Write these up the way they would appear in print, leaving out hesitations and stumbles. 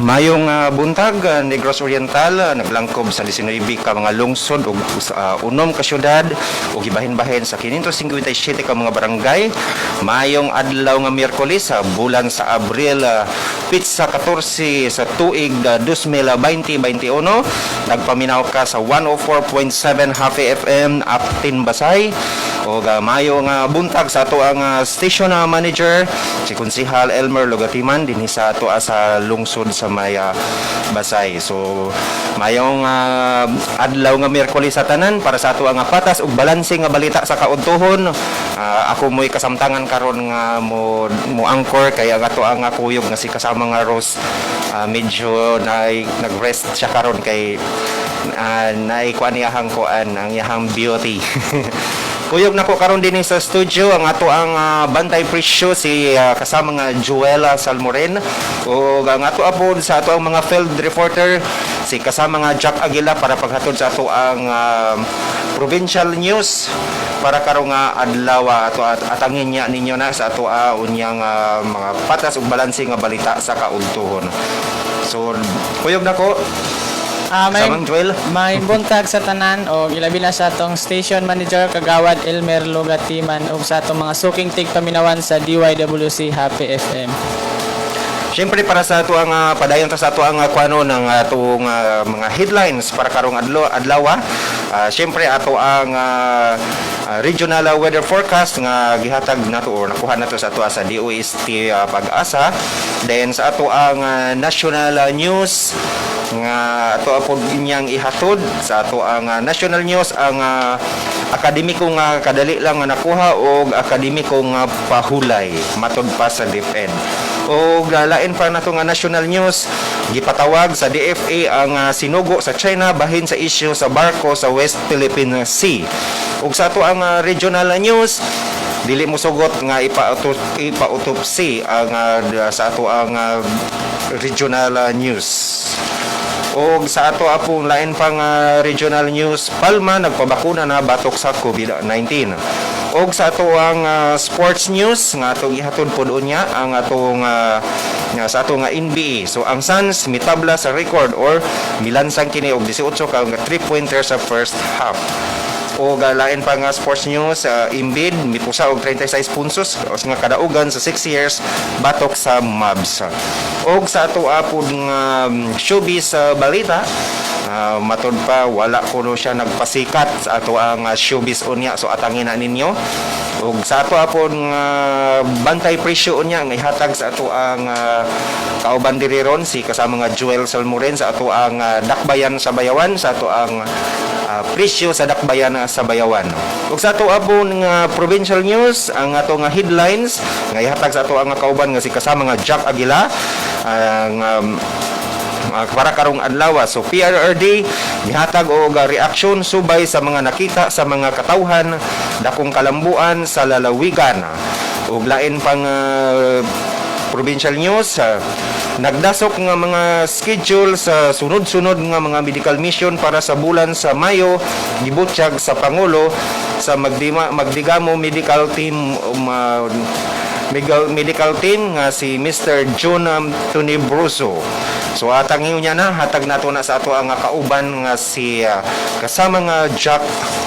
Mayong buntag, Negros Oriental, naglangkob sa 19 ka mga lungsod ug unom ka syudad ug gibahin-bahin sa 557 ka mga barangay. Mayong adlaw nga Miyerkules sa bulan sa Abril, pitsa 14 sa tuig 2020-21. Nagpaminaw ka sa 104.7 Happy FM Aptin Basay. O mayong buntag sa ato ang station manager si Konsehal Elmer Logatiman dinhi sa ato sa lungsod sa may Basay. So mayong adlaw nga Miyerkules sa tanan para sa ato ang patas ug balanse nga balita sa kaudtohon. Ako mo'y kasamtangan karon nga mo anchor kaya ato ang kuyog nga si kasama nga Rose medyo nag-rest siya karon kay naikuan niyahang kuan ang iyahang beauty. Kuyog nako karon din sa studio ang ato ang bantay presyo si kasama nga Joella Salmoren o ang ato apod sa ato ang mga field reporter si kasama nga Jack Aguila para paghatod sa ato ang provincial news para karong adlaw ato atangin niya ninyo na sa ato unyang mga patas ug balanse nga balita sa kaudtohon. So kuyog nako may buntag sa tanan o ilabi na sa atong station manager kagawad Elmer Logatiman o sa atong mga suking tigpaminawan sa DYWC Happy FM. Siyempre para sa ato ang padayon ta sa ato ang kuano ng atong mga headlines para karong adlaw. Siyempre ato ang regional weather forecast nga gihatag nato or nakuha nato sa ato sa DOST Pag-asa. Then sa ato ang national news nga ato apod inyang ihatod sa ato ang national news ang akademiko nga kadali lang nga nakuha og akademiko nga pahulay matud pa sa DepEd. O lain pa nato nga national news gipatawag sa DFA ang sinugo sa China bahin sa issue sa barko sa West Philippine Sea. Ug sa ato ang regional news dili mo sugot nga ipa-autopsy ang sa ato ang regional news. O sa ato apong lain pang regional news, Palma nagpabakuna na batok sa COVID-19. O sa ato ang sports news nga atong ihatod pod unya ang atong sa ato nga NBA. So ang Suns mitabla sa record or milansang kini og 18 ka 3-pointer sa first half. O lain pa nga sports news, Embiid mipusa og 36 puntos nga kadaugan sa 6 years batok sa Mavs. O sa ato apod nga showbiz balita, matod pa wala kuno siya nagpasikat sa ato ang showbiz unya, so atangin na ninyo. Ug sa ato apon nga bantay presyo unya nga ihatag sa ato ang kauban diri ron si kasama nga Joel Salmoren sa ato ang dakbayan sa Bayawan, sa ato ang presyo sa dakbayan sa Bayawan. Ug sa ato apon nga provincial news ang ato nga headlines nga ihatag sa ato ang kauban nga si kasama nga Jack Aguila para karong adlaw. So PRRD gihatag og reaksyon subay sa mga nakita sa mga katawhan dakong kalambuan sa lalawigan. Ug lain pang provincial news, nagdasok nga mga schedule sa sunod-sunod nga mga medical mission para sa bulan sa Mayo gibutyag sa Pangulo sa magdigamo medical team nga si Mr. John Tony Bruso. So atangin niya na hatag nato na sa ato ang kauban nga si kasama nga Jack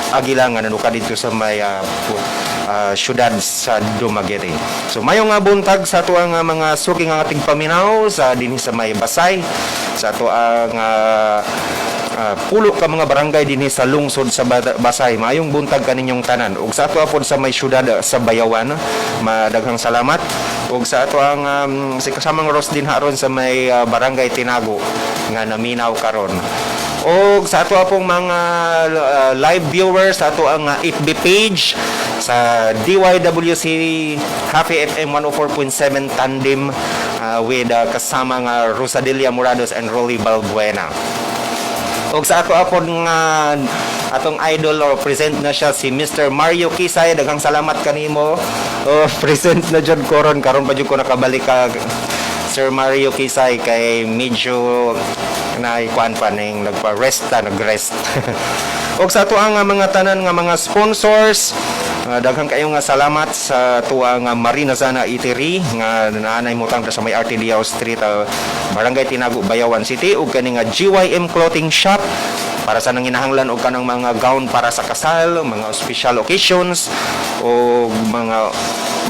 Aguila nga nanuka dito sa may syudad sa Dumaguete. So mayong buntag sa ato ang mga suking nga ating paminaw sa dinhi sa may Basay sa ato ang pulo ka mga barangay dinhi sa lungsod sa Basay. Mayong buntag kaninyong tanan. Ug sa ato apod sa may syudad sa Bayawan, madaghang salamat. Ug sa ato ang si kasamang Ross din haron sa may barangay Tinago nga naminaw karon. O sa ato apong mga live viewers sa ato ang FB page sa DYWC Happy FM 104.7 tandem with kasama nga Rosadelia Morados and Rolly Balbuena. O sa ato apon nga atong idol or present na siya si Mr. Mario Kisay. Daghang salamat kanimo. Present na jud karon pa jud ko nakabalik ka Sir Mario Kisay kay medyo naikuan pa ning nag-rest. O sa ato ang mga tanan nga mga sponsors Daghang kayo nga salamat sa tuang Marina Zana Eatery nga naanay mo tang sa may Artiliao Street, Barangay Tinago, Bayawan City, ug kani nga GYM Clothing Shop para sa nanginahanglan og kanang mga gown para sa kasal, mga special occasions o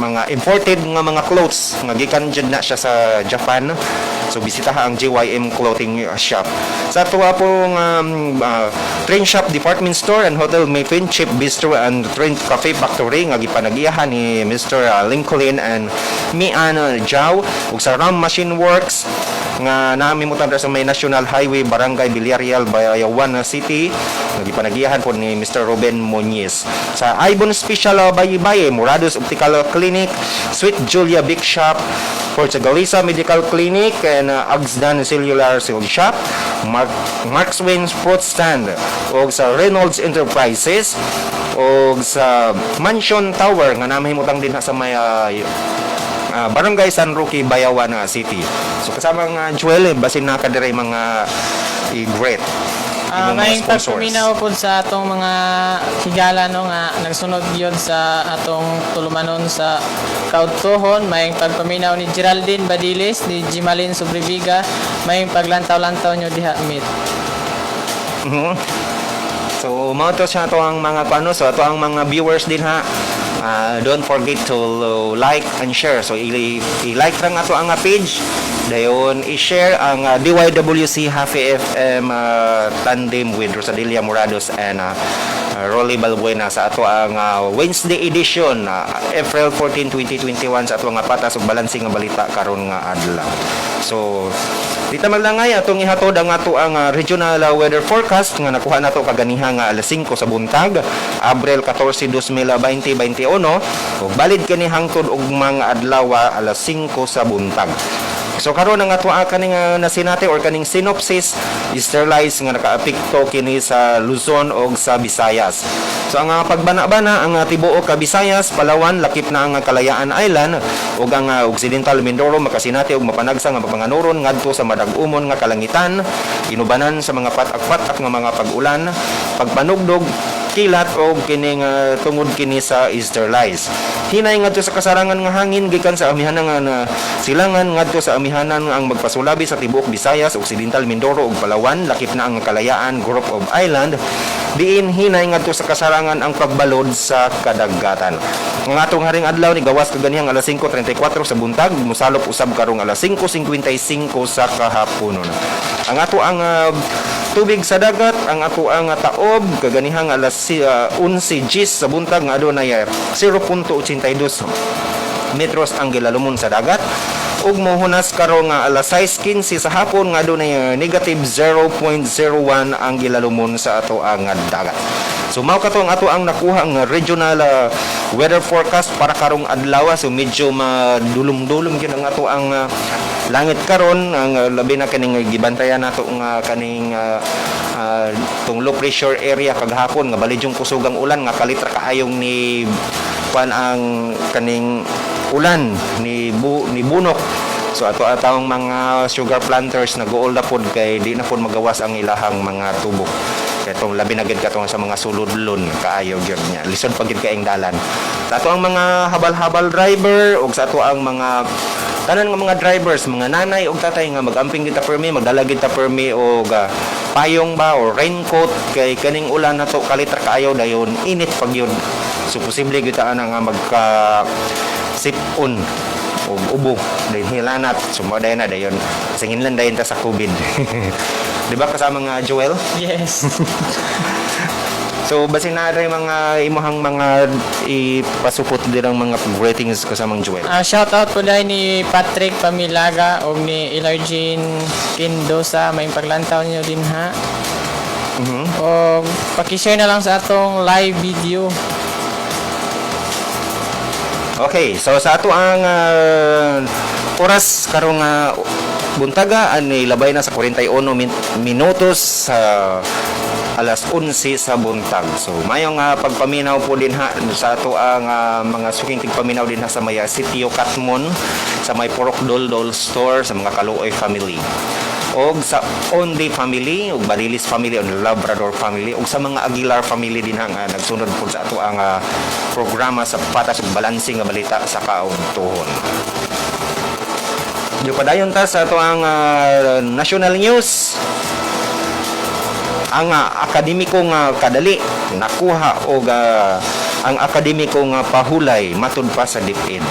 mga imported nga mga clothes nga gikan jud na siya sa Japan. So bisitaha ang GYM Clothing Shop. Sa tuwa pong Train Shop Department Store and Hotel Mayfin Chip Bistro and Train Cafe Factory nga gipanagiyahan ni Mr. Lincoln and Mian Jao, ug sa Ram Machine Works nga naami mo sa may National Highway Barangay Villarreal, Bayawan City nga gipanagiyahan po ni Mr. Ruben Moniz. Sa Ibon Special Bayi-Bayi, Murados Optical Clinic, Sweet Julia Big Shop, Portugalisa Medical Clinic, and Agsdan Cellular Sales Shop, Mark's Wayne's Fruit Stand, o sa Reynolds Enterprises, o sa Mansion Tower nga namahimutang din sa may Barangay San Roque, Bayawan City. So kasama nga Joel, basin na kadiray mga i-great. May pagpaminaw po sa atong mga higala no nga nagsunod yun sa atong tulumanon sa Kaudtohon. May pagpaminaw ni Geraldine Badilis, ni Jimalin Sobriviga, may paglantaw-lantaw nyo diha meet. So mao to siya to ang mga so ato ang mga viewers din ha. Don't forget to like and share. So i-like lang ato ang page, dayon i-share ang DYWC Happy FM tandem with Rosadelia Morados and Rolly Balbuena sa ato ang Wednesday edition, April 14, 2021 sa ato nga patas ug balansing nga balita karon nga adlaw. So dito maglangay atong ihatod ang ato ang regional weather forecast nga nakuha nato kaganiha nga alas 5 sa buntag, Abril 14, 2021, ug balid kini hangtod og mga adlaw alas 5 sa buntag. So karon ang ato kaning nasinati or kaning synopsis sterilize nga nakaapekto kini sa Luzon ug sa Visayas. So ang pagbana-bana ang tibuok ka Visayas, Palawan, lakip na ang Kalayaan Island ug ang Occidental Mindoro makasinati og mapanagsa nga papanganuron ngadto sa madag-umon nga kalangitan, inubanan sa mga patak-patak nga mga pag-ulan, pagpanugdog, kilat og kining tungod kini sa sterilize. Hinay ngadto sa kasarangan nga hangin gikan sa amihanan nga silangan ngadto sa amihanan ang magpasulabi sa tibuok Visayas, Occidental Mindoro ug Palawan, lakip na ang Kalayaan Group of Island, diin hinay ngadto sa kasarangan ang pagbalod sa kadagatan. Ang atong haring adlaw ni gawas kaganihang alas 5:34 sa buntag, musalop usab karong alas 5:55 sa kahaponon. Ang ato ang tubig sa dagat, ang ato ang taob kaganihang alas 11 gis sa buntag nga adunay 0.82 metros ang gilalumon sa dagat, ug mohunas karon nga alas 6:15 sa hapon nga adunay negative 0.01 ang gilalumon sa ato ang dagat. So mao kato ang ato ang nakuha ang regional weather forecast para karong adlaw. So medyo madulom-dulom gyud ang ato ang langit karon, ang labi na kaning gibantayan nato nga kaning tung low pressure area kaghapon nga balidyong kusog ang ulan nga kalitra kaayong ni ang kaning ulan ni bunok. So ato atawang mga sugar planters nag-uol na pod kay di na pod magawas ang ilahang mga tubo. Kaya itong labi na gid katong sa mga suludlon kaayo gyud niya. Lisod pa gid kaayong dalan. Sa ato ang mga habal-habal driver ug sa ato ang mga tanan nga mga drivers, mga nanay ug tatay nga magamping kita permi, magdala gid ta permi og payong ba or raincoat kay kaning ulan nato kalitra kaayo dayon init pag yun. So posible gyud ta nga magka sipon o ubo dahil hilanat sumaday na dayon singinlan dayon ta sa COVID. Di ba kasama nga Joel? Yes. So basin na rin mga imuhang mga ipasupot din ang mga ratings kasamang Joel. Shout out po dahil ni Patrick Pamilaga o ni Ilargin Pindosa, may paglantaw niyo din ha. O pakishare na lang sa atong live video. Okay, so sa ato ang oras karong buntaga ani labay na sa 41 minutos sa alas 11 sa buntag. So mayong pagpaminaw po din ha sa ato ang mga suking tigpaminaw din ha sa may Sitio Katmon, sa may Purok Doldol Store sa mga Kaluoy family. og sa Onde family ug Badilis family ug Labrador family ug sa mga Aguilar family din nga nagsunod po sa ato ang programa sa patas ug balanse nga balita sa kauntuhon. Di padayon ta sa ato ang national news. Ang akademiko nga kadali nakuha og ang akademiko nga pahulay matud pa sa DepEd.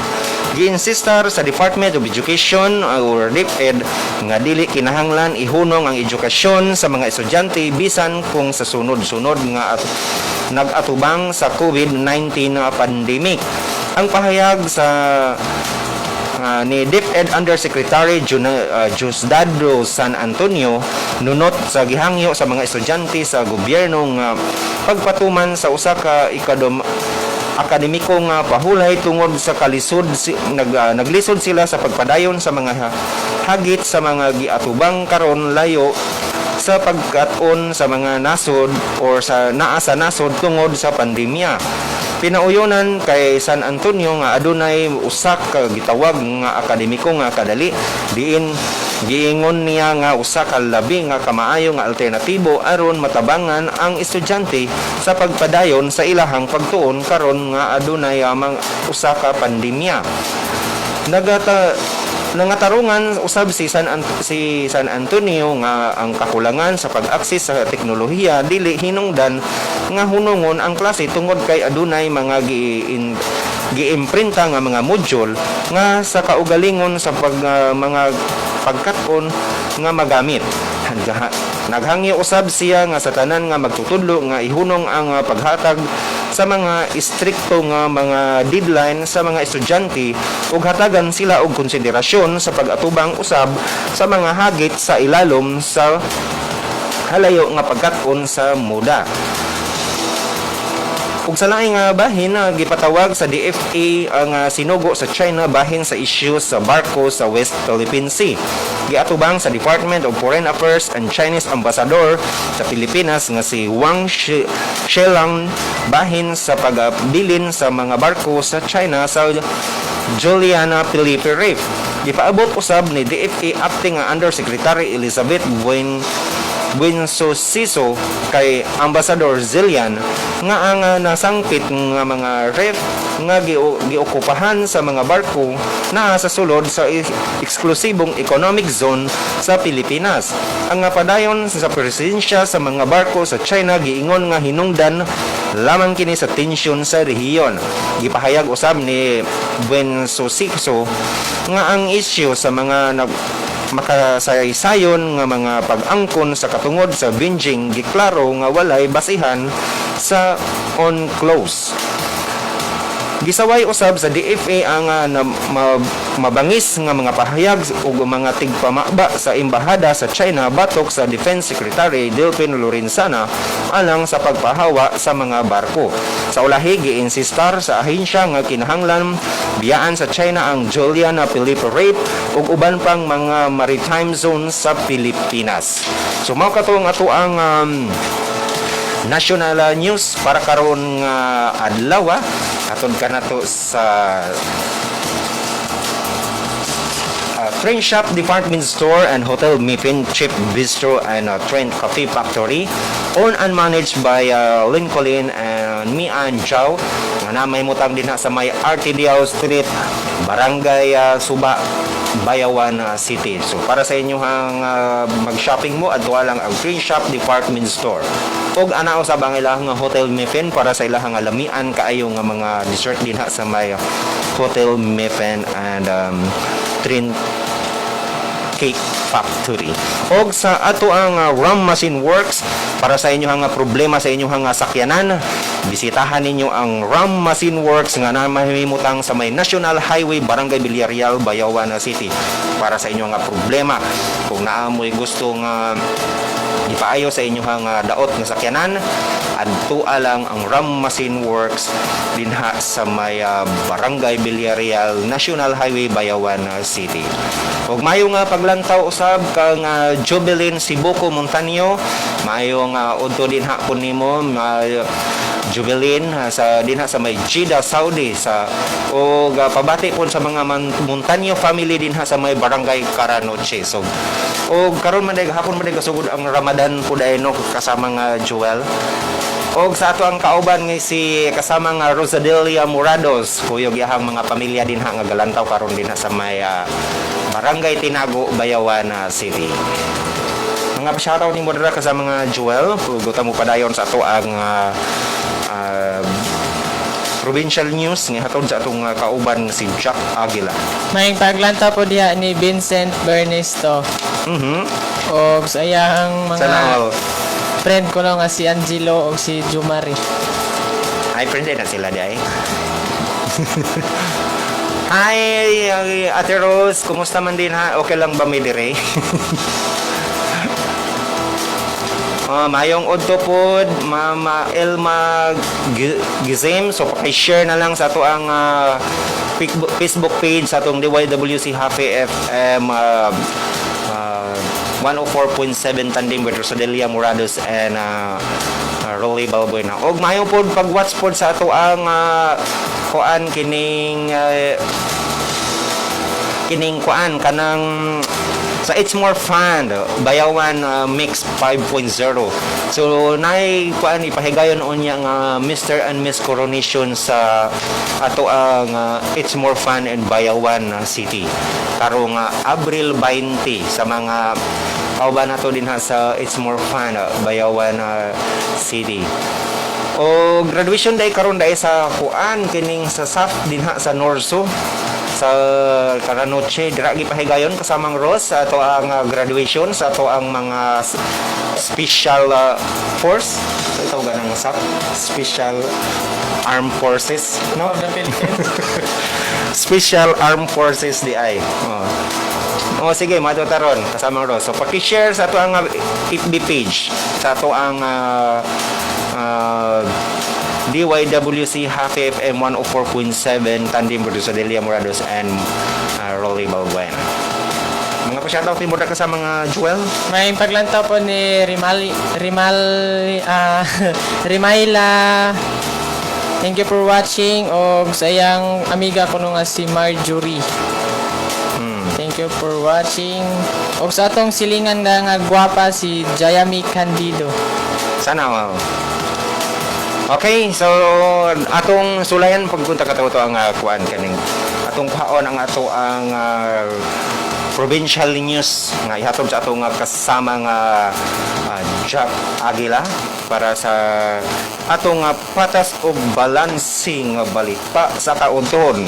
Giinsistar sa Department of Education or DepEd nga dili kinahanglan ihunong ang edukasyon sa mga estudyante bisan kung sa sunod-sunod nga nagatubang sa COVID-19 pandemic. Ang pahayag sa ni DepEd Undersecretary Diosdado San Antonio nunot sa gihangyo sa mga estudyante sa gobyernong pagpatuman sa usa ka akademikong pahulay tungod sa kalisod naglisod sila sa pagpadayon sa mga hagit sa mga giatubang karon layo sa pagkat-on sa mga nasod or sa naa sa nasod tungod sa pandemya. Pinauyonan kay San Antonio nga adunay usa ka gitawag nga akademiko nga kadali diin giingon niya nga usa ka labi nga kamaayo nga alternatibo aron matabangan ang estudyante sa pagpadayon sa ilahang pagtuon karon nga adunay usa ka pandemya. Nangatarungan usab si San Antonio nga ang kakulangan sa pag-akses sa teknolohiya dili hinungdan nga hunungon ang klase tungod kay adunay mga giimprinta nga mga module nga sa kaugalingon sa mga pagkat-on nga magamit. Naghangyo usab siya nga sa tanan nga magtutudlo nga ihunong ang paghatag sa mga istrikto nga mga deadline sa mga estudyante ug hatagan sila og konsiderasyon sa pag-atubang usab sa mga hagit sa ilalom sa halayo nga pagkat-on sa muda. Ug sa laing bahin gipatawag sa DFA ang sinugo sa China bahin sa issues sa barko sa West Philippine Sea. Giatubang sa Department of Foreign Affairs and Chinese Ambassador sa Pilipinas nga si Wang Shelang bahin sa pagbilin sa mga barko sa China sa Juliana Felipe Reef. Gipaabot usab ni DFA acting Undersecretary Elizabeth Buenso-Siso kay Ambassador Zillian nga ang nasangpit nga mga reef nga giokupahan sa mga barko na sa sulod sa eksklusibong economic zone sa Pilipinas. Ang padayon sa presensya sa mga barko sa China giingon nga hinungdan lamang kini sa tensyon sa rehiyon. Gipahayag usab ni Buenso-Siso nga ang issue sa mga makasaysayon nga mga pag-angkon sa katungod sa Beijing giklaro nga walay basihan sa UNCLOS. Gisaway usab sa DFA ang mabangis nga mga pahayag ug mga tigpamaba sa embahada sa China batok sa Defense Secretary Delfin Lorenzana alang sa pagpahawa sa mga barko. Sa ulahi giinsistar sa ahensya nga kinahanglan biyaan sa China ang Juliana Felipe Reef ug uban pang mga maritime zone sa Pilipinas. So mao kato ang ato ang national news para karon nga adlaw. Atod ka na to sa Train Shop Department Store and Hotel Mipin Chip Bistro and Trent Coffee Factory owned and managed by Lincoln and Mian Chow nga namay mutang din sa may RTDL Street, Barangay Suba, Bayawan City. So para sa inyo hang mag-shopping mo adto lang ang Train Shop Department Store. Og ana usab ang ilang Hotel Mipin para sa ilang lamian kaayo nga mga dessert din sa may Hotel Mipin and Train Cake Factory. Og sa ato ang Ram Machine Works para sa inyo nga problema sa inyong sakyanan, bisitahan ninyo ang Ram Machine Works nga namahimutang sa may National Highway Barangay Villarreal, Bayawan City para sa inyong problema. Kung naamoy gusto nga ipaayo sa inyong daot nga sakyanan, adto lang ang Ram Machine Works dinha sa may Barangay Villarreal, National Highway, Bayawan City. Ug mayo nga paglantaw usab kang Jubilin Sibuko Montaño, mayo nga udto dinha kun nimo Jubilin sa dinha sa may Jeddah, Saudi sa og pabati pun sa mga Montaño family dinha sa may Barangay Caranoche. So O karon man day hapon man day kasugod ang Ramadan pud ay no kasama nga Joel. Og sa ato ang kauban nga si kasama nga Rosadelia Morados, kuyog iyahang mga pamilya din ha nga galantaw karon din ha sa may Barangay Tinago, Bayawan City. Mga pa-shoutout ni mo dira kasama nga Joel, pugutan mo padayon sa ato ang provincial news nga hatod sa atong kauban si Jack Aguila. May paglanta po diha ni Vincent Bernesto. O sa iyang mga Sana all. friend ko nga si Angelo o si Jumari. Hi, friend na sila di ay. Hi, Ate Rose, kumusta man din ha? Okay lang ba may dire? Mayong udto pod, Mama Elma Gizem, so paki-share na lang sa ato ang Facebook page sa atong DYWC Happy FM 104.7 tandem with Rosadelia Morados and Rolly Balbuena. Og mayo pod pag-watch pod sa ato ang kuan kining kuan kanang sa It's More Fun Bayawan Mix 5.0. So nay kuan ipahigayon unya nga Mr. and Miss Coronation sa ato ang It's More Fun in Bayawan City karong Abril 20 sa mga kauban nato din ha sa It's More Fun Bayawan City. O graduation day karon day sa kuan kining sa SAF din ha sa Norso sa Karanoche dira gipahigayon kasamang Ross sa ato ang graduation sa ato ang mga special force ito ganang SAF Special Armed Forces no The Philippines. Special Armed Forces di ay O sige, matutaron kasamang Ross. So paki-share sa ato ang FB page sa ato ang DYWC Happy FM 104.7 tandem with Rosadelia Morados and Rolly Balbuena. Mga pa-shoutout ni Murda ka sa mga Joel. May paglanta po ni Rimayla. Thank you for watching og sa iyang amiga ko nga si Marjorie. Thank you for watching. Og sa atong silingan nga gwapa si Jayami Candido. Sana all. Okay, so atong sulayan pagpunta ka to ang kuan kaning atong paon ang ato ang provincial news nga ihatod sa atong kasama nga Jack Aguila para sa atong patas o balansing balita sa kaunton.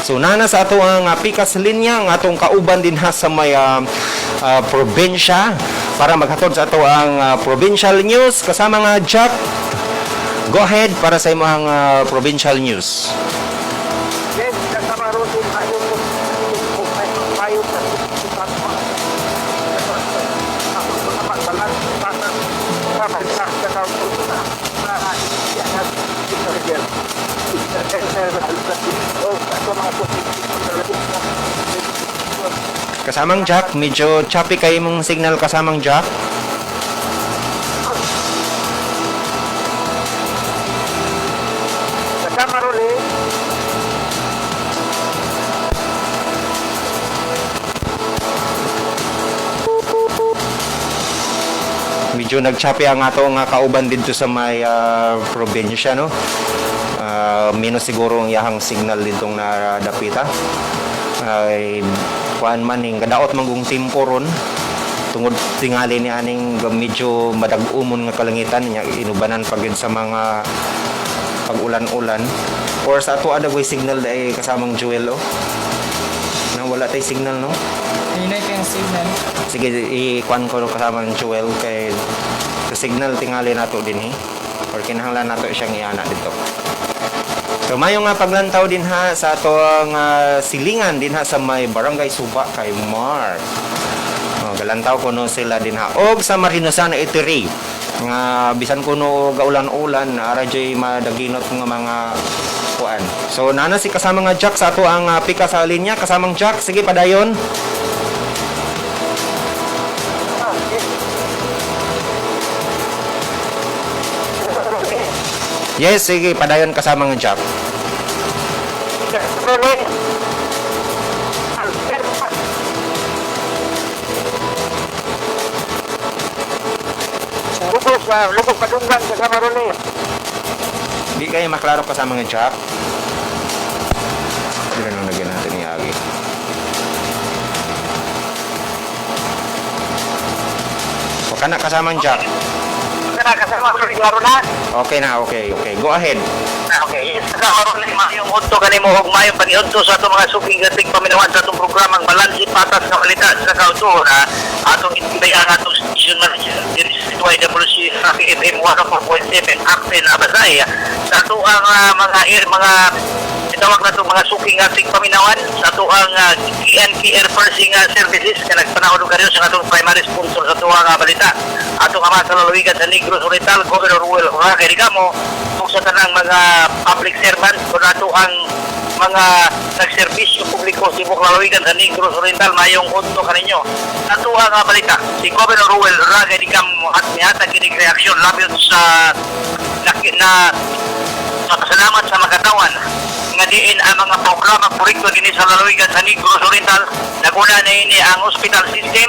So nana sa ato ang pikas linya ang atong kauban din ha sa may probinsya para maghatod sa ato ang provincial news kasama nga Jack. Go ahead para sa imong provincial news. Yes, kasama ron yung payo sa Kasamang Jack, medyo choppy kayo mong signal kasamang Jack. kasama ron Medyo nag-choppy ang ato nga kauban dito sa may probinsya no. Minus siguro ang yahang signal ditong nadapita. Ay kuan man ning kadaot manggong tempo ron tungod tingali ni aning medyo madag-umon nga kalangitan nya inubanan pag yun sa mga pag-ulan-ulan or sa ato ada way signal dai kasamang Joel na wala tay signal no. Hinay kang signal. Sige, i-kuan ko kasama ng Joel kay sa signal tingali nato din or kinahanglan nato siyang iana dito. So mayo nga paglantaw din ha sa atong silingan din ha sa may Barangay Suba kay Mark. Galantaw ko no sila din ha. Og sa Marinosan Eatery nga bisan ko no gaulan-ulan ara jay madaginot nga mga kuan. So nana si kasama nga Jack sa ato ang pika sa linya kasamang Jack. Sige padayon. Yes, sige, padayon kasama ng Jack. lubog padunggan kasama Ruli. Di kayo maklaro kasama ng jack. Hindi na lagyan natin ni Agi. O ka na kasama ng jack. Kasama Ruli, klaro na. Okay na, okay. Go ahead. Okay, kasama Ruli, mayong unto kanimo og mayong paniudto sa atong mga suking paminawan sa atong programang Balansi Patas nga balita sa kautuhon atong itibayan atong station manager diri sa YWC FM 104.7 Acten Abasay sa ato ang mga itawag na itong mga suking ating paminawan sa ato ang KNKR Parsing Services na nagpanahon kayo sa atong primary sponsor sa ato ang balita atong ama sa lalawigan sa Negros Oriental Governor Ruel Roque Rigamo ug sa tanang mga public servant kung ato ang mga nagserbisyo publiko sa Tibok Lalawigan sa Negros Oriental mayong unto kaninyo ato ang balita si Governor Ruel Roque Rigamo at nihatag kining reaksyon labi sa pasalamat sa magatawan nga diin ang mga programa proyekto dinhi sa lalawigan sa Negros Oriental naguna na ini ang hospital system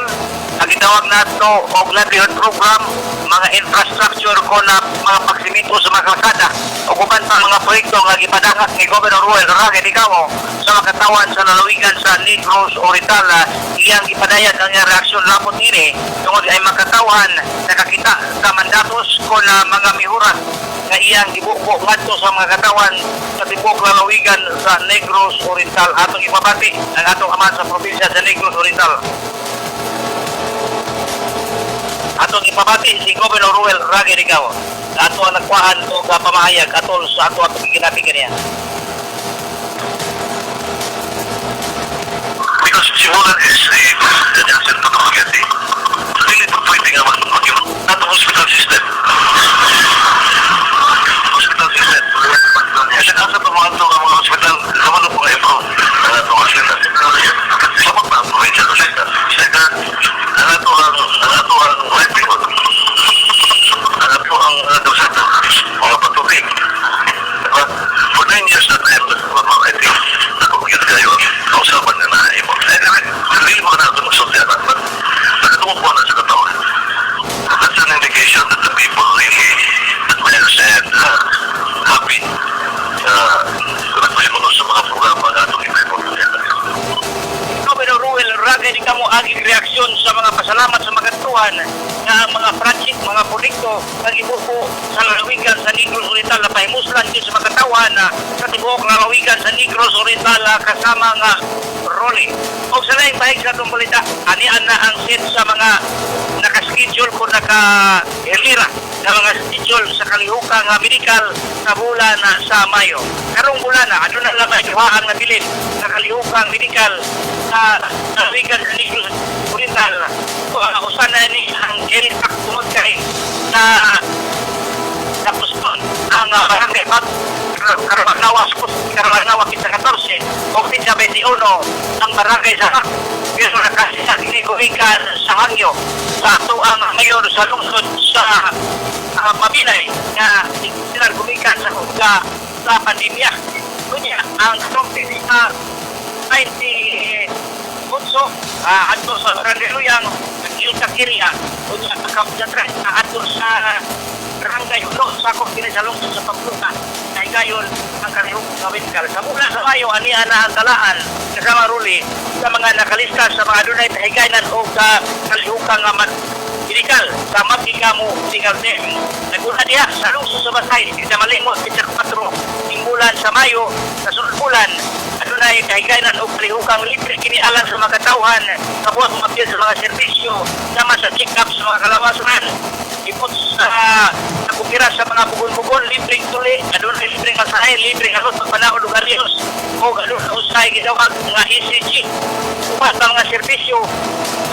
ang gitawag nato og livelihood program mga infrastructure ko na mga pagsimento sa mga kalsada ug uban pa mga proyekto nga gipadangak ni Governor Ruel Roque Rigamo sa makatawan sa lalawigan sa Negros Oriental iyang gipadayag ang reaksyon labot ini tungod ay makatawan nakakita sa mandatos ko na mga mihuras nga iyang gibuko ngadto sa mga katawan sa Tibok Lalawigan sa Negros Oriental atong ipabati ang atong ama sa probinsya sa Negros Oriental. Atong ipabati si Governor Ruel Roque Rigamo ato ang nagkuhaan o pamahayag atol sa ato ang ginapigyan niya. Because simulan is a jansen pa kumagati. Hindi po pwede nga magtupag yung atong hospital system. Hospital system. Kasi nasa pamahan ito ang mga hospital, naman po nga improve ang atong hospital. Sabot pa ang provincial hospital. Second, ang ato ang livelihood. Ang ato ang hospital, mga patubig. Diba? For 9 years na tayo, I think, nakapagyan kayo, kausapan na naimot. Anyway, hindi mo na ito masultihan. Nagtumupo na sa katawan. That's an indication that the people really admires and happy kung nagpahimuno sa mga programa na itong ipipagpagyan. Governor Ruel Roque Rigamo aging reaksyon sa mga pasalamat sa magatuhan nga ang mga project, mga proyekto ng ibuko sa lalawigan sa Negros Oriental na pahimuslan din sa magatuhan sa Tibok Lalawigan sa Negros Oriental kasama nga Rolly. O sa laing bahig sa itong balita, anian na ang set sa mga nakaschedule kung naka-helira na mga schedule sa kalihukang medical sa bulan sa Mayo. Karong bulan na, ano na lang ang nabilin sa kalihukang medical sa lalawigan sa Negros Oriental. Usan na ni ang LTAC tungod kay na tapos nun ang barangay Pat Karanawa Pizza 14 o Pizza 21 ang barangay sa pero nakasisa kiniguhikan sa hangyo sa ato ang mayor sa lungsod sa Mabinay na sinargumikan sa hugga sa pandemya. Kunya ang trumpet sa 20 Bunso ato sa Randeluyang yung Takiria kunya kapjatra ato sa barangay Ulo sa Cortina sa lungsod sa Pamplona ay gayon ang karihong medical sa mula sa Mayo aniya na ang talaan kasama Ruli sa mga nakalista sa mga dunay tahigaynan o sa kalihukang medical sa Mapikamo Medical Team naguna diya sa lungsod sa Basay sa Malimot sa 4 bulan sa Mayo sa sunod bulan adunay kahigaynan o kalihukang libre kini alang sa mga katawhan kapos mapil sa mga serbisyo sama sa check-up sa mga kalawasan ipot sa nakukira sa mga bugon-bugon libreng tuli adunay libreng masahe libreng alot pagpanahon lugaryos o adunay usay gitawag nga ECG upat ang mga serbisyo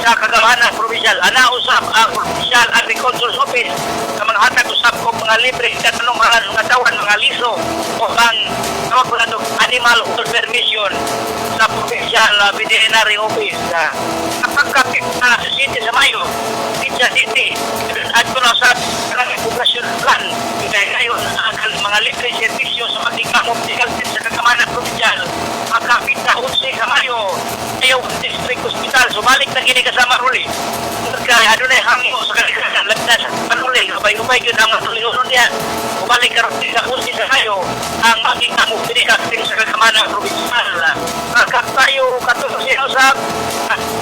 sa kagawahan provincial usap ang provincial agricultural office sa mga hatag usap ko mga libre katanong mga tawhan mga liso o ang animal hold permission sa provincial veterinary office napagkapit sa city sa Mayo Pizza City at kung sa poblasyon plan ngayon ang mga libre servisyo sa Mapikamo Medical Center sa Kagamana Provincial magkapit sa 11 sa Mayo ayaw district hospital so balik na kini kasama Ruli kaya adunay hangyo sa kalikasan lagnas Rule, umay yun ang tuloy-ulo niya. Umalik ka rin sa kusin sa kayo, ang maging pinikasin sa kagamana provincial. Pagkat tayo katulong sinusap,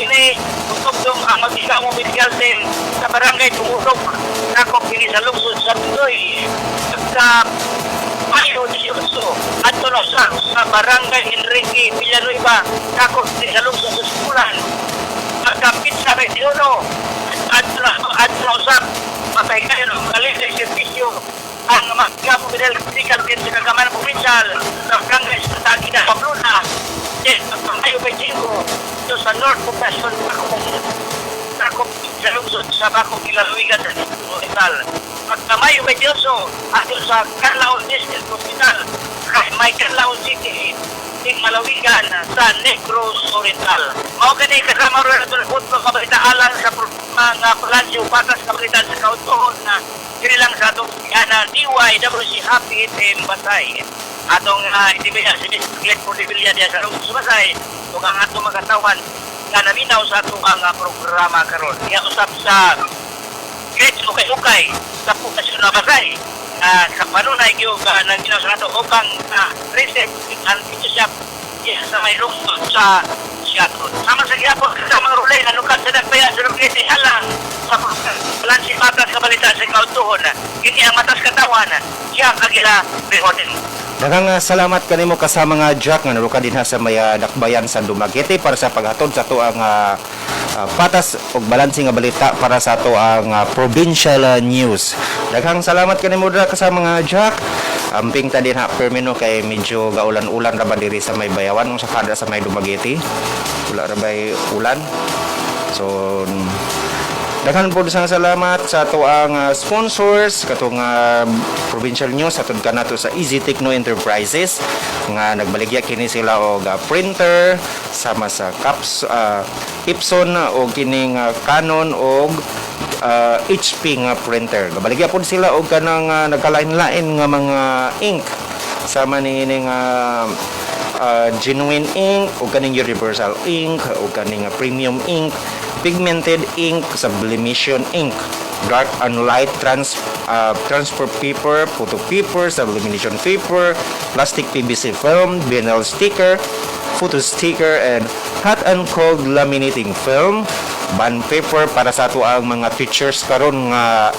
ini utog ang mag-isa mo pinikasin sa barangay tumulog. Nakop ini sa lungsod sa Tuloy. Pagka Mayo 18, at tulosan sa barangay Enrique Villanueva, nakop ini sa lungsod sa Simulan. Pagkapit sa 21, at tulosan, patay kayo ng kalisay servisyo ang magkamo bidal kritikal din sa kagamanan provincial ng barangay sa Tagi na Pabluna. Yes, at Mayo 25, ito sa North Poblacion, Nakop sa lungsod sa Bakong Ilaluigan sa Hospital. Pagka Mayo 28, ato sa Carlaon District Hospital, kahit may Carlaon City, ting Malawigan sa Negros Oriental. Mao gani kasama ron ato ng kabalita-alang sa mga palansyo patas kabalitan sa kautuhon na dili lang sa atong ana DYWC Happy Team Basay. Atong itibigyan si Miss Glenn Portevilla diya sa lungsod sa Basay ug ang atong magatawan nga naminaw sa atong programa karon. Iya usab sa grades ukay-ukay sa Poblasyon na Basay. Sa panunay yung nang ginasarato upang receive ang picture sa may lungsod sa Seattle. Sama sa gyapon sa mga rulay na lukat sa nagpaya sa lungsod halang sa balansi matas kabalita sa kautuhon. Kini ang matas katawan siya agila rehoden. Daghang salamat kanimo kasama nga Jack nga naluka din sa may dakbayan sa Dumaguete para sa paghatod sa tuang patas ug balansi nga balita para sa tuang provincial news. Daghang salamat kanimo dra kasama nga Jack. Amping ta din ha permino kay medyo gaulan-ulan ra ba diri sa may Bayawan sa kada sa may Dumaguete. Wala ra bay ulan. So daghan po sa salamat sa tuang sponsors katong provincial news atud kanato sa Easy Techno Enterprises nga nagbaligya kini sila og printer sama sa Epson o kining Canon og HP nga printer. Gabaligya po sila og kanang nagkalain-lain nga mga ink sama ni genuine ink o kaning universal ink o kaning premium ink, pigmented ink, sublimation ink, dark and light transfer paper, photo paper, sublimation paper, plastic PVC film, vinyl sticker, photo sticker, and hot and cold laminating film, bond paper para sa ato ang mga teachers karon nga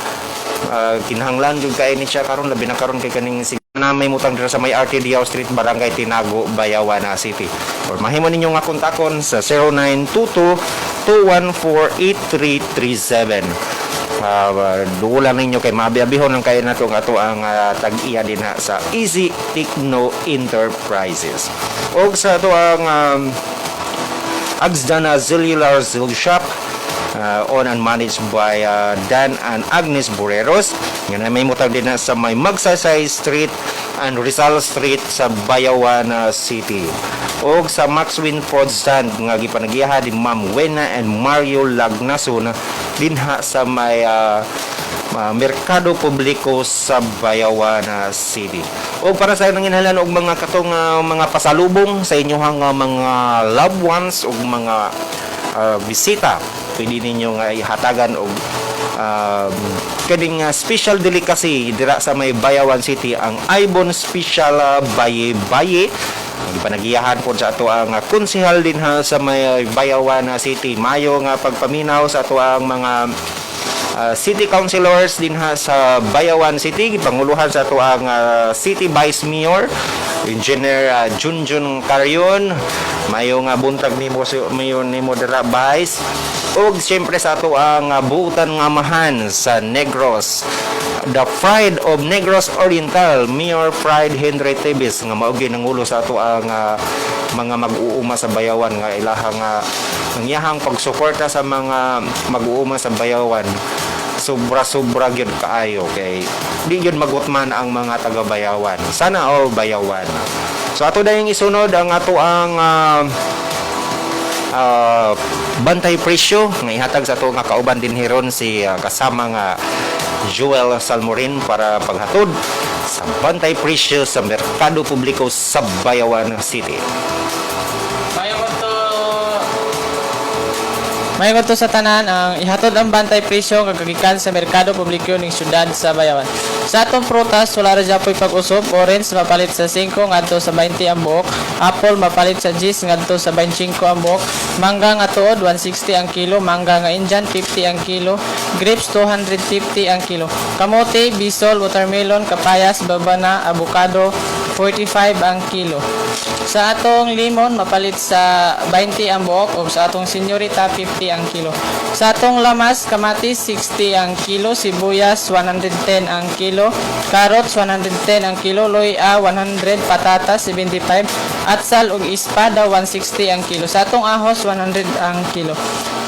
kinahanglan jud kay ni siya karon labi na karon kay kaning na may mutang dira sa may RTDO Street, Barangay Tinago, Bayawan City. Or mahimo ninyo nga kontakon sa 0922-214-8337. Dulan ninyo kay mabiabihon ng kayo na ito nga ito ang tag-iya din ha sa Easy Techno Enterprises. O sa ito ang Agzdana Cellular Zil Shop, owned and managed by Dan and Agnes Boreros. Yan ay may mutag din na sa may Magsaysay Street and Rizal Street sa Bayawan City. O sa Maxwin Food Stand nga gipanagiyahan ni Ma'am Wena and Mario Lagnason dinha sa may Merkado Publiko sa Bayawan City. O para sa nang inhalan og mga katong mga pasalubong sa inyohang mga loved ones o mga bisita, pwede ninyo nga ihatagan og kaning special delicacy dira sa may Bayawan City, ang Ibon Special Baye-Baye. Panagiyahan po sa ato ang konsehal din ha sa may Bayawan City. Mayo nga pagpaminaw sa ato ang mga city councilors din ha sa Bayawan City. Panguluhan sa ato ang City Vice Mayor Engineer Junjun Carrion. Mayo nga buntag nimo dira Vice. O siyempre sa ato ang buutan nga mahan sa Negros, the Pride of Negros Oriental, Mayor Pride Henry Tebes nga mao ginangulo sa ato ang mga mag-uuma sa Bayawan nga ilahang ang iyahang pagsuporta sa mga mag-uuma sa Bayawan. Sobra-sobra gyud kaayo kay di gyud magutman ang mga taga Bayawan. Sana all Bayawan. So ato dayong isunod ang ato ang bantay presyo nga ihatag sa ato nga kauban din hiron si kasama nga Joel Salmorin para paghatod sa bantay presyo sa Merkado Publiko sa Bayawan City. Mayo mo to Mayon to sa tanan ang ihatod ang bantay presyo kagagikan sa merkado publiko ning syudad sa Bayawan. Sa atong prutas wala ra japoy pag-usop. Orange mapalit sa 5 ngadto sa 20 ang buok. Apple mapalit sa 10 ngadto sa 25 ang buok. Mangga nga tuod 160 ang kilo. Mangga nga Indian 50 ang kilo. Grapes 250 ang kilo. Kamote, bisol, watermelon, kapayas, babana, avocado 45 ang kilo. Sa atong limon mapalit sa 20 ang buok o sa atong senyorita 50 ang kilo. Sa atong lamas kamatis 60 ang kilo, sibuyas 110 ang kilo, carrots 110 ang kilo, loya 100, patatas 75, atsal ug espada 160 ang kilo. Sa atong ahos 100 ang kilo.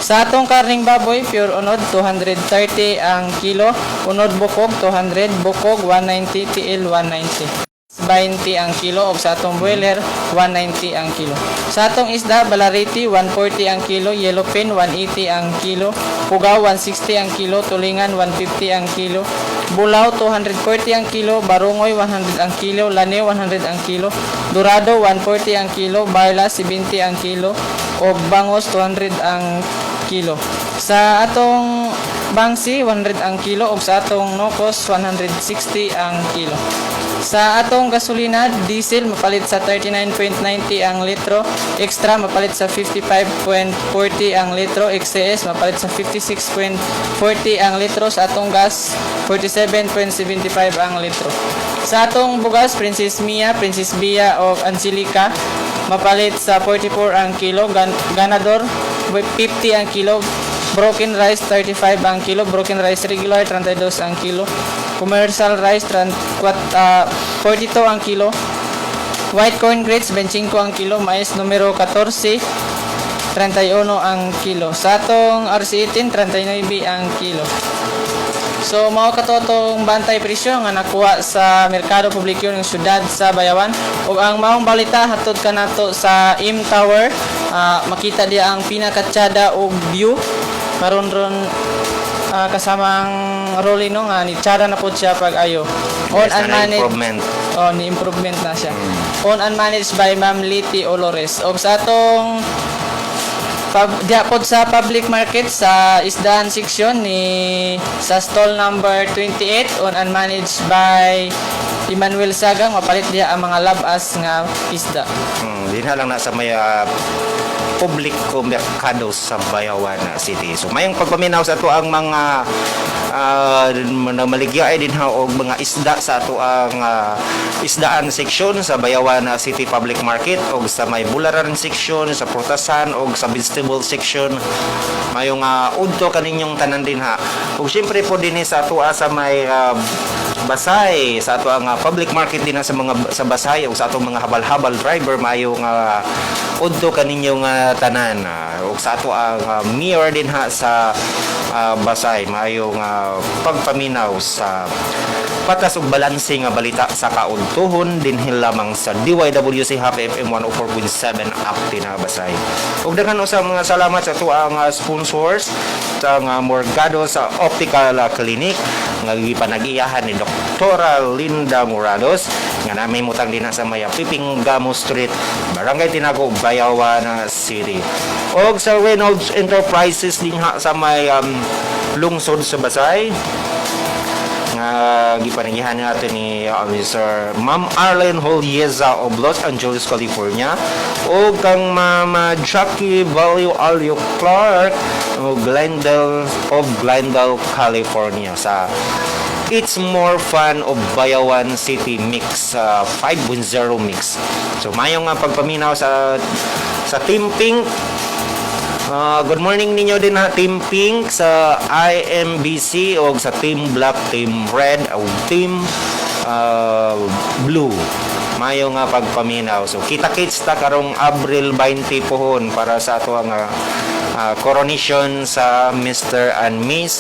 Sa atong karning baboy pure unod 230 ang kilo, unod bukog 200, bukog 190, tiil 190. 20 ang kilo o sa atong boiler 190 ang kilo. Sa atong isda balariti 140 ang kilo, yellowfin 180 ang kilo, pugaw 160 ang kilo, tulingan 150 ang kilo, bulaw 240 ang kilo, barungoy 100 ang kilo, lane 100 ang kilo, dorado 140 ang kilo, barla 70 ang kilo, o bangos 200 ang kilo. Sa atong bangsi 100 ang kilo o sa atong nokos 160 ang kilo. Sa atong gasolina, diesel mapalit sa 39.90 ang litro, extra mapalit sa 55.40 ang litro, XCS mapalit sa 56.40 ang litro, sa atong gas 47.75 ang litro. Sa atong bugas, Princess Mia, Princess Bia o Angelica mapalit sa 44 ang kilo, ganador 50 ang kilo, broken rice 35 ang kilo, broken rice regular 32 ang kilo, commercial rice 42 ang kilo, white corn grits 25 ang kilo, mais numero 14 31 ang kilo. Sa atong RC18 39 ang kilo. So mao katotong bantay presyo nga nakuha sa merkado publiko ng syudad sa Bayawan. Ug ang maong balita hatod kanato sa M Tower, makita dia ang pinakatsada og view karon ron kasamang rolling no nga ni tsada na pud siya pag ayo. On Yes, and na managed improvement. ni improvement na siya. On and managed by Ma'am Liti Olores. Og sa atong diapod sa public market sa isdaan section ni sa stall number 28 on and managed by Emmanuel Sagang, mapalit dia ang mga labas nga isda. Dinha lang na sa may publiko merkado sa Bayawan City. So mayong pagpaminaw sa ato ang mga maligya ay din og mga isda sa ato ang isdaan section sa Bayawan City Public Market og sa may bularan section, sa prutasan og sa vegetable section. Mayong udto kaninyong tanan din ha. Ug syempre po din sa ato sa may Basay, sa ato ang public market din sa mga sa Basay ug sa atong mga habal-habal driver mayong udto kaninyong tanan ug sa ato ang mayor din ha sa Basay mayong pagpaminaw sa patas ug balanse nga balita sa kaudtohon dinhi lamang sa DYWC Happy FM 104.7 Aptina Basay. Ug daghan sa mga salamat sa ato ang sponsors sa Morgado sa Optical Clinic nga gipanag-iyahan ni Dr. Linda Morados nga namin mutang din sa may Piping Gamo Street, Barangay Tinago, Bayawan City. Og sa Reynolds Enterprises din ha sa may lungsod sa Basay nga gipanagyahan natin ni Mr. Ma'am Arlene Holieza of Los Angeles, California o kang Ma'am Jackie Value Alio Clark of Glendale, California sa It's More Fun of Bayawan City Mix 5.0 Mix. So mayong pagpaminaw sa Team Pink. Good morning ninyo din ha Team Pink sa IMBC o sa Team Black, Team Red o Team Blue. Mayo nga pagpaminaw. So kita-kits ta karong Abril 20 pohon para sa ato ang coronation sa Mr. and Miss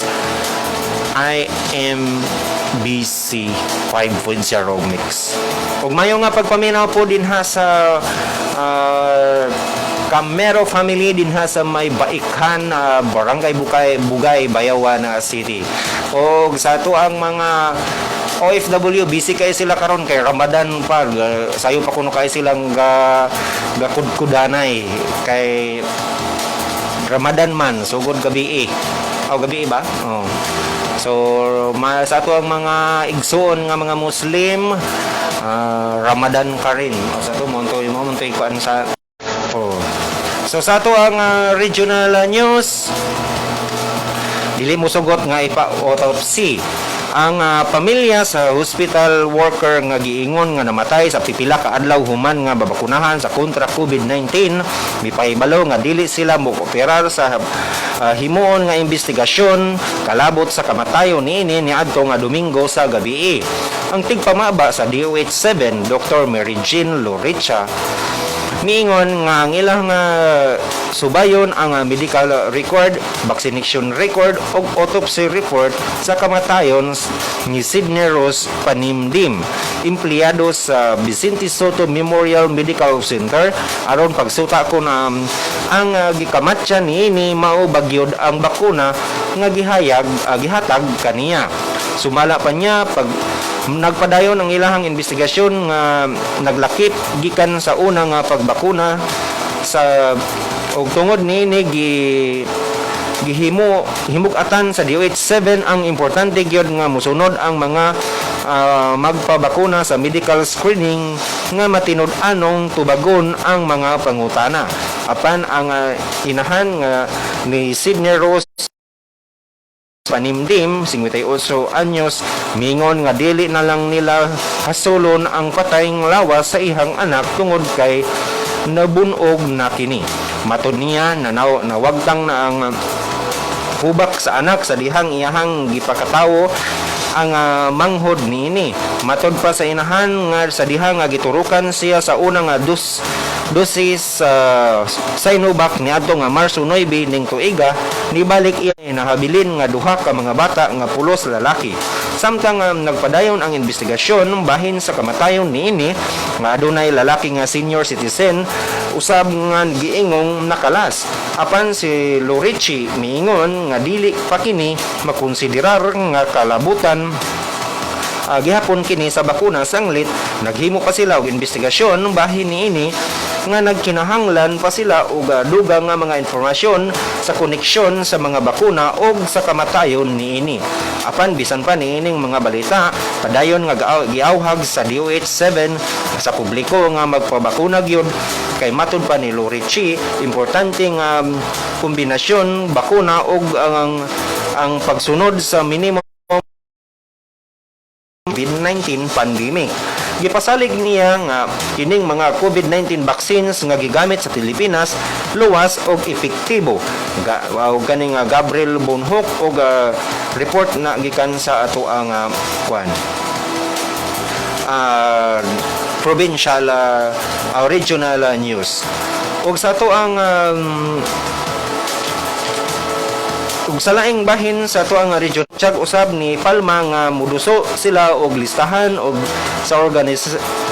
IMBC 5.0 Mix. Ug mayo nga pagpaminaw po din ha sa Camero family din ha sa may Baikan, Barangay Bugay, Bayawan City. O sa ato ang mga OFW, busy kayo sila karon kay Ramadan pa. Sayo pa kuno kayo silang gakudkudanay kay Ramadan man sugod gabi gabi ba so sa ato ang mga igsoon nga mga Muslim Ramadan ka rin sa ato mo kuan sa so sa ato ang regional news dili mo sugot nga ipa-autopsy ang pamilya sa hospital worker nga giingon nga namatay sa pipila ka adlaw human nga babakunahan sa kontra COVID-19 mipahibalo nga dili sila mo-operar sa himuon nga investigasyon kalabot sa kamatayon niini niadto nga Domingo sa gabi. Ang tigpamaba sa DOH-7 Dr. Mary Jean Loricha miingon nga ang ilang subayon ang medical record, vaccination record ug autopsy report sa kamatayon ni Sidney Rose Panimdim, empleyado sa Vicente Soto Memorial Medical Center aron pagsuta ko na ang gikamatya niini mao bagyod ang bakuna nga gihatag kaniya. Sumala pa niya pag nagpadayon ang ilahang investigasyon nga naglakip gikan sa una nga pagbakuna sa og tungod niini himug-atan sa DOH-7 ang importante gyud nga mosunod ang mga magpabakuna sa medical screening nga matinud-anong tubagon ang mga pangutana apan ang inahan nga ni Sidney Rose Panimdim, 58 anyos, mingon nga dili na lang nila hasulon ang patayng lawas sa ihang anak tungod kay nabunog na kini. Matud niya na nawagtang na ang hubak sa anak sa dihang iyahang gipakatawo ang manghod niini. Matud pa sa inahan nga sa dihang giturukan siya sa unang dosis Sinovac niadto nga Marso 9 ning tuiga nibalik iya nahabilin nga duha ka mga bata nga pulos lalaki. Samtang nagpadayon ang investigasyon bahin sa kamatayon niini nga adunay lalaki nga senior citizen usab nga giingong nakalas. Apan si Lorici miingon nga dili pa kini makonsiderar nga kalabutan gihapon kini sa bakuna sanglit naghimo pa sila og investigasyon bahin niini nga nagkinahanglan pa sila og dugang nga mga informasyon sa koneksyon sa mga bakuna og sa kamatayon niini. Apan bisan pa niining mga balita padayon nga giawhag sa DOH-7 sa publiko nga magpabakuna gyud kay matud pa ni Lorici importante nga kombinasyon bakuna og ang pagsunod sa minimum COVID-19 pandemic. Gipasalig niya nga kining mga COVID-19 vaccines nga gigamit sa Pilipinas luwas og epektibo. Ganing Gabriel Bonhoc og report na gikan sa ato ang provincial regional news. Og sa ato ang ug sa laing bahin sa ato ang region tiyag usab ni Palma nga muduso sila og listahan og sa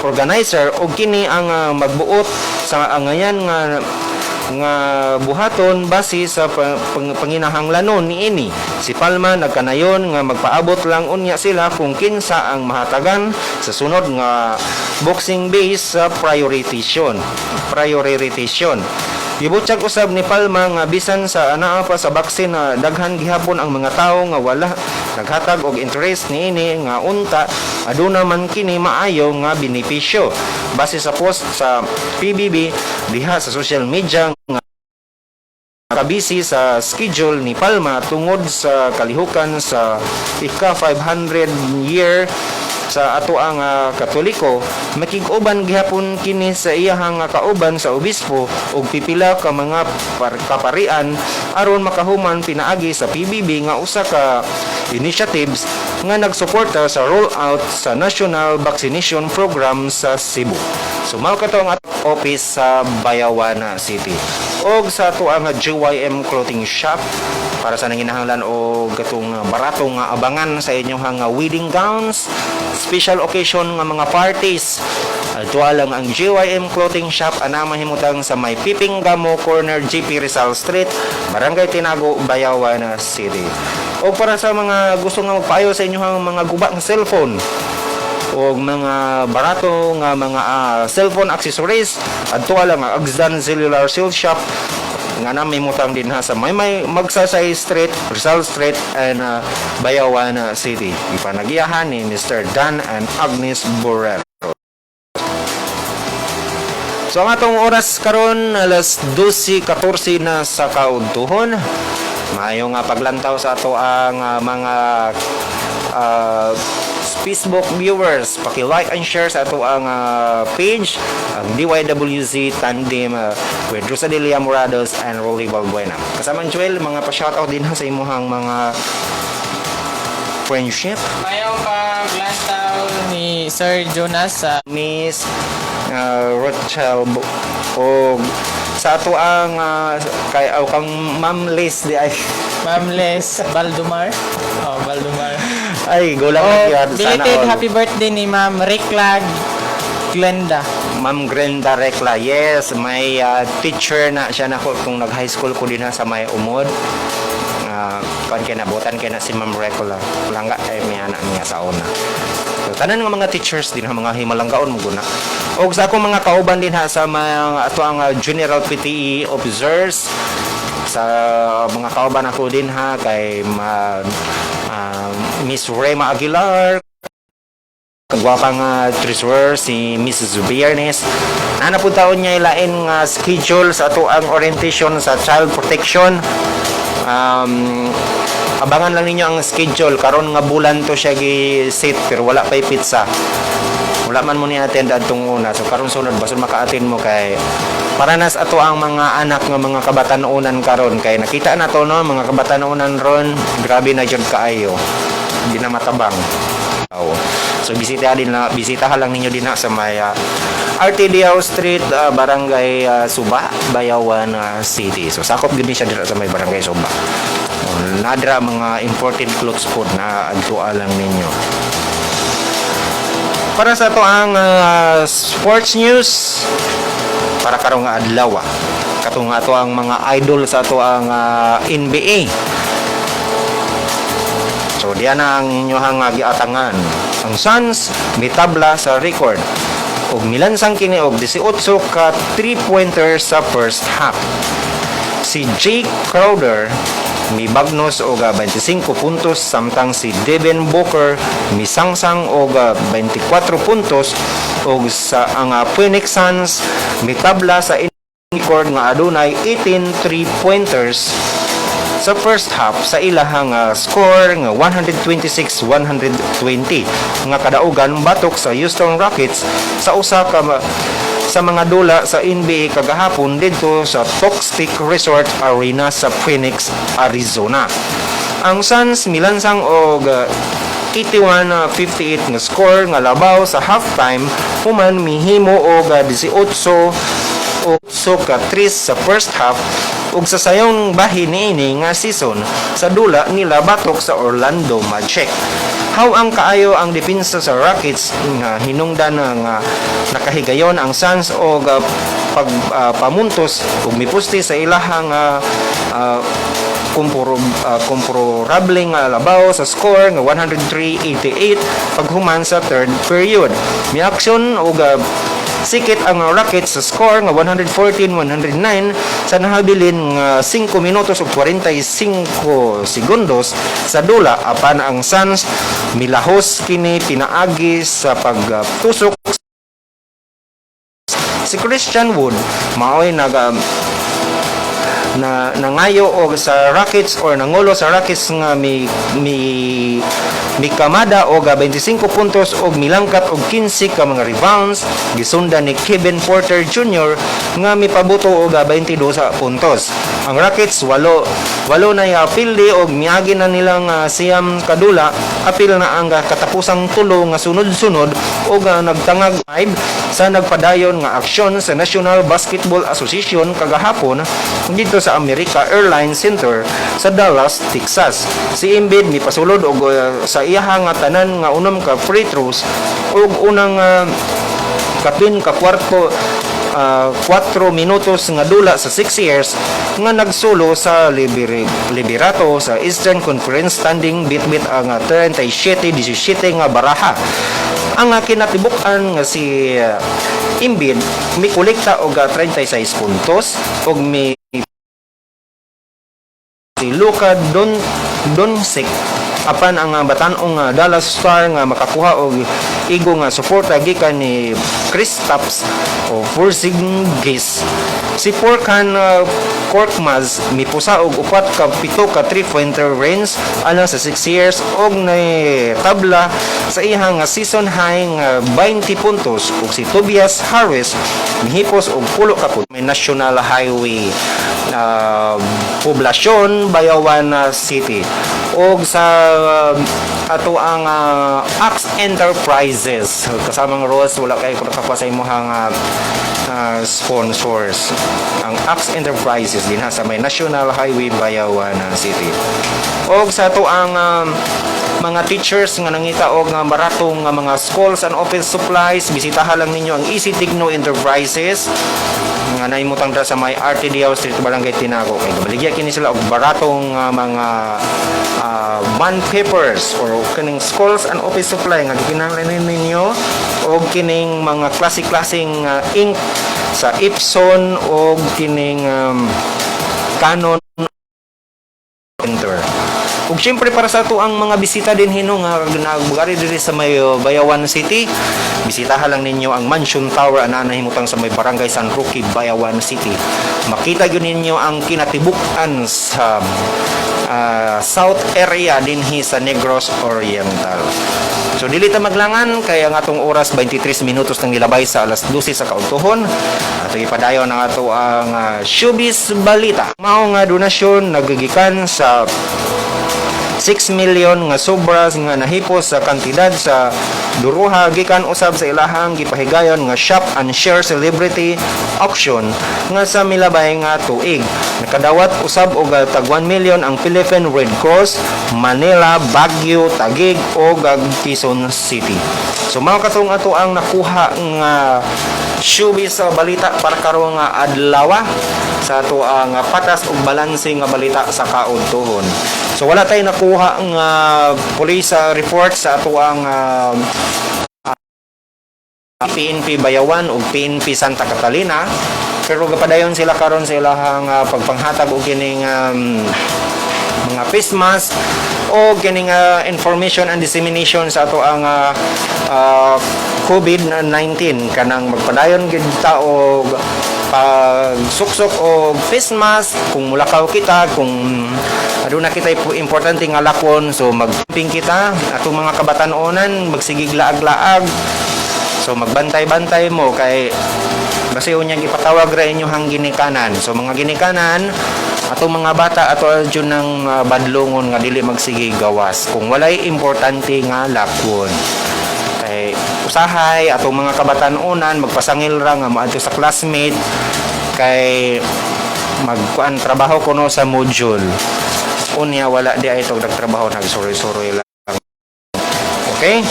organizer og kini ang magbuot sa angayan nga buhaton base sa panginahanglanon niini. Si Palma nagkanayon nga magpaabot lang unya sila kung kinsa ang mahatagan sa sunod nga boxing base sa prioritization. Gibutyag usab ni Palma nga bisan sa anaa pa sa baksin na daghan gihapon ang mga tawo nga wala naghatag og interest niini nga unta aduna man kini maayo nga benepisyo. Base sa post sa PBB diha sa social media nga kabisi sa schedule ni Palma tungod sa kalihukan sa ika-500 year sa ato ang Katoliko, makig-uban gihapon kini sa iyahang kauban sa obispo ug pipila ka mga kaparian aron makahuman pinaagi sa PBB nga usa ka initiatives nga nagsuporta sa rollout sa National Vaccination Program sa Cebu. Sumaw kato ang office sa Bayawana City. Og sa ato ang GYM Clothing Shop para sa nanginahanglan o gatong baratong abangan sa inyong wedding gowns, special occasion nga mga parties. Duha lang ang GYM Clothing Shop ana mahimutang sa may Piping Gamo Corner, GP Rizal Street, Barangay Tinago, Bayawana City. O para sa mga gusto nga magpaayo sa inyong mga guba ng cellphone o mga barato nga mga cellphone accessories, adto lang ang Agzdan Cellular Sales Shop nga na may mutang din ha sa may Magsaysay Street, Rizal Street and Bayawan City. Ipanagiyahan ni Mr. Dan and Agnes Borrero. So ang atong oras karon alas 12:14 na sa kaudtuhon. Maayo nga paglantaw sa ato ang mga Facebook viewers, paki-like and share sa ato ang page, ang DYWZ Tandem with Rosadelia Morados and Rolly Balbuena. Kasama Joel, mga pa-shoutout din ha sa imuhang mga friendship. Mayong paglantaw ni Sir Jonas sa Miss Rochelle o sa ato ang kay kang Ma'am Liz di ay Ma'am Les Baldumar. Oh, Baldumar. ay gulang Oh, na sana belated all. happy birthday ni Ma'am Riklag Glenda. Ma'am Grenda Recla, yes, may teacher na siya na ko kung nag-high school ko din ha sa may umod. Kan kay nabutan kay na si Ma'am Recla. Langga kay may anak niya sa una. So, tanan nga mga teachers din ha, mga himalanggaon mo guna. Og sa akong mga kauban din ha sa mga ato ang General PTE officers, sa mga kauban ako din ha kay Miss Rema Aguilar, kagwapang treasurer si Mrs. Zubiernes. Ana po taon niya ilain nga schedule sa ato ang orientation sa child protection. Abangan lang ninyo ang schedule karon nga bulan to siya gi-set pero wala pay pizza. Wala man mo ni attend adtong una. So karon sunod basud maka-attend mo kay para nas ato ang mga anak nga mga kabatan-unan karon kay nakita na to no mga kabatan-unan ron grabe na jud kaayo. Hindi na matabang. So bisitahan lang ninyo din na sa may RTDO Street, Barangay Suba, Bayawan City. So sakop gid ni siya dira sa may Barangay Suba. Nadra mga imported clothes po na adtua lang ninyo. Para sa to ang sports news para karong adlaw. Katong ato ang mga idol sa ato ang NBA. So diyan ang inyohang giatangan. Ang Suns mitabla sa record ug milansang kini og 18 ka 3-pointer sa first half. Si Jake Crowder mibagnos og 25 puntos samtang si Devin Booker misangsang og 24 puntos ug sa ang Phoenix Suns mitabla sa record nga adunay 18 3-pointers sa first half sa ilahang score nga 126-120 nga kadaugan batok sa Houston Rockets sa usa ka sa mga dula sa NBA kagahapon dito sa Toxic Resort Arena sa Phoenix, Arizona. Ang Suns milansang og 81-58 nga score nga labaw sa halftime human mihimo og 18 o ka 3 sa first half ug sa sayong bahin niini nga season sa dula nila batok sa Orlando Magic. How ang kaayo ang depensa sa Rockets nga hinungdan nga nakahigayon ang Suns og pamuntos ug mipusti sa ilahang komporable nga labaw sa score nga 103-88 paghuman sa third period. Miaksyon og sikit ang Rockets sa score nga 114-109 sa nahabilin nga 5 minutos ug 45 segundos sa dula apan ang Suns milahos kini pinaagi sa pagtusok. Si Christian Wood maoy nangayo og sa Rockets or nangulo sa Rockets nga mikamada og 25 puntos og milangkat og 15 ka mga rebounds gisundan ni Kevin Porter Jr. nga mipabuto og 22 puntos. Ang Rockets walo na apildi og miagi na nilang siyam kadula apil na ang katapusang tulo nga sunod-sunod og nagtangag 5 sa nagpadayon nga aksyon sa National Basketball Association kagahapon dito sa America Airlines Center sa Dallas, Texas. Si Embiid mipasulod og sa iyaha nga tanan nga unom ka free throws ug unang kapin ka kwarto 4 minutos nga dula sa 6 years nga nagsulo sa liberato sa Eastern Conference standing bitbit ang 37-17 nga baraha. Ang kinatibuk-an nga si Embiid mikolekta og 36 puntos ug si Luka Doncic apan ang batan-ong Dallas Star nga makakuha og igo nga suporta gikan ni Kristaps o Porzingis. Si Furkan Korkmaz mipusa og 7 ka 3-pointer range alang sa 6 years og tabla sa iyang season high nga 20 puntos ug si Tobias Harris mihipos og 10 ka puntos. May National Highway poblasyon Bayawan City og sa ato ang Axe Enterprises kasamang Ross wala kay kung nakakuha sa imong sponsors ang Axe Enterprises din sa may National Highway Bayawan City og sa ato ang mga teachers nga nangita og baratong mga schools and office supplies bisitahan lang ninyo ang Easy Tigno Enterprises nga naimutang dra sa may RTDO Street Barangay Tinago kay baligya kini sila og baratong mga bond papers or kining schools and office supply nga gikinahanglan ninyo og kining mga klase-klaseng ink sa Epson og kining Canon printer. Ug syempre para sa ato ang mga bisita din hino nga nagbugari diri sa may Bayawan City, bisitahan lang ninyo ang Mansion Tower ana nahimutang sa may Barangay San Roque, Bayawan City. Makita gyud ninyo ang kinatibuk-an sa south area dinhi sa Negros Oriental. So dili ta maglangan kay ang atong oras 23 minutos nang nilabay sa alas 12 sa kaudtohon. Ato ipadayon ang ato ang showbiz balita. Mao nga donasyon nagigikan sa 6 million nga sobras nga nahipos sa kantidad sa duruha gikan usab sa ilahang gipahigayon nga shop and share celebrity auction nga sa milabay nga tuig. Nakadawat usab og tag 1 million ang Philippine Red Cross, Manila, Baguio, Taguig ug Quezon City. So mao katong ato ang nakuha nga showbiz sa balita para karong adlaw sa ato ang patas ug balanse nga balita sa kaudtohon. So wala tay nakuha ang police report sa ato ang PNP Bayawan ug PNP Santa Catalina pero gapadayon sila karon sa ilahang pagpanghatag og kining mga face mask o kining information and dissemination sa ato ang COVID-19 kanang magpadayon gid ta og pagsuksok og face mask kung mulakaw kita kung aduna kita importante nga lakon so magping kita ato mga kabatan-onan magsigig laag-laag so magbantay-bantay mo kay basi unya gipatawag ra inyohang ginikanan so mga ginikanan ato mga bata ato adyon ng badlongon nga dili magsige gawas kung walay importante nga lakon kay usahay ato mga kabatan-onan magpasangil ra nga maadto sa classmate kay magkuan trabaho kuno sa module unya wala di ay itong nagtrabaho nagsuroy-suroy lang okay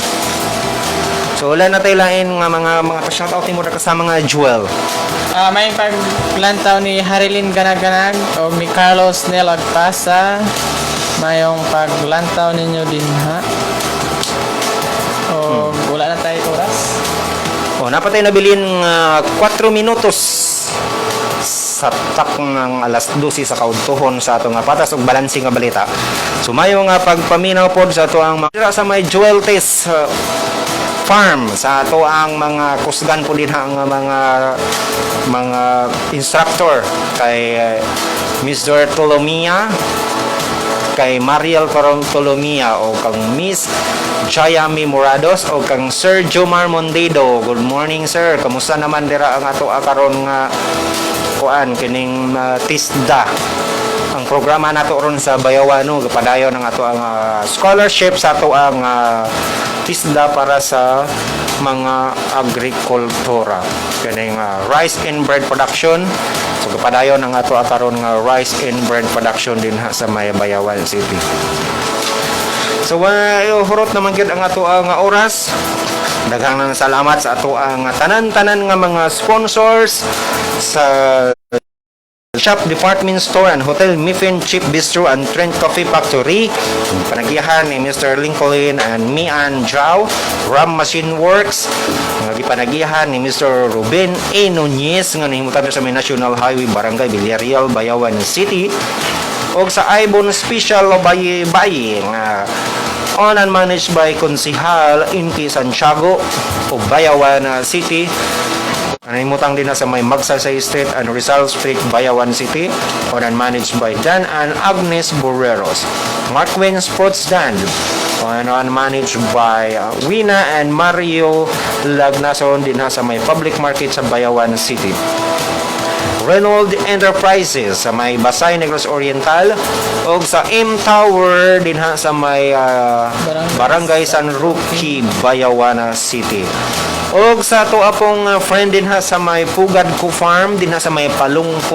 so wala na tayo lain nga mga pa-shoutout mo na kasama nga Jewel. May paglantaw ni Harilyn Ganag-Ganag o ni Carlos Nel Agpasa. Mayong paglantaw ninyo din ha. O wala na tayo oras. O napatay nabilin 4 minutos sa tak ng alas 12 sa kaudtohon sa ato nga patas ug balanse nga balita. Sumayo nga pagpaminaw pod sa ato ang mga sa may Jewel Test farm sa ato ang mga kusgan po din ang mga instructor kay Mr. Tolomia kay Mariel Tolomia o kang Miss Chayami Morados o kang Sir Jomar Mondedo. Good morning sir, kamusta naman dira ang ato karon nga kuan kining TISDA ang programa nato ron sa Bayawano gapadayon ang ato ang scholarship sa ato ang TISDA para sa mga agrikultura kining rice and bread production so gapadayon ang ato karon nga rice and bread production din ha sa may Bayawan City. So hurot naman gyud ang ato ang oras. Daghang salamat sa ato ang tanan-tanan nga mga sponsors sa Shop Department Store and Hotel Miffin Chip Bistro and Trent Coffee Factory. Panagihan ni Mr. Lincoln and Mian Jao. Ram Machine Works. Panagihan ni Mr. Ruben A. Nunez nga nahimutan sa may National Highway Barangay Villarreal, Bayawan City. og sa Ibon Special Bayi nga owned and managed by Konsihal Inki Santiago ug Bayawan City. Nanimutang din na sa may Magsaysay Street and Rizal Street, Bayawan City, owned and managed by Dan and Agnes Borreros. Markwin Sports Stand, owned and managed by Wina and Mario Lagnason din na sa may public market sa Bayawan City. Reynolds Enterprises sa may Basay Negros Oriental o sa M Tower din ha sa may Barangay San Roque, Bayawan City. O sa to apong friend din ha sa may Pugad Ko Farm din ha sa may Palungko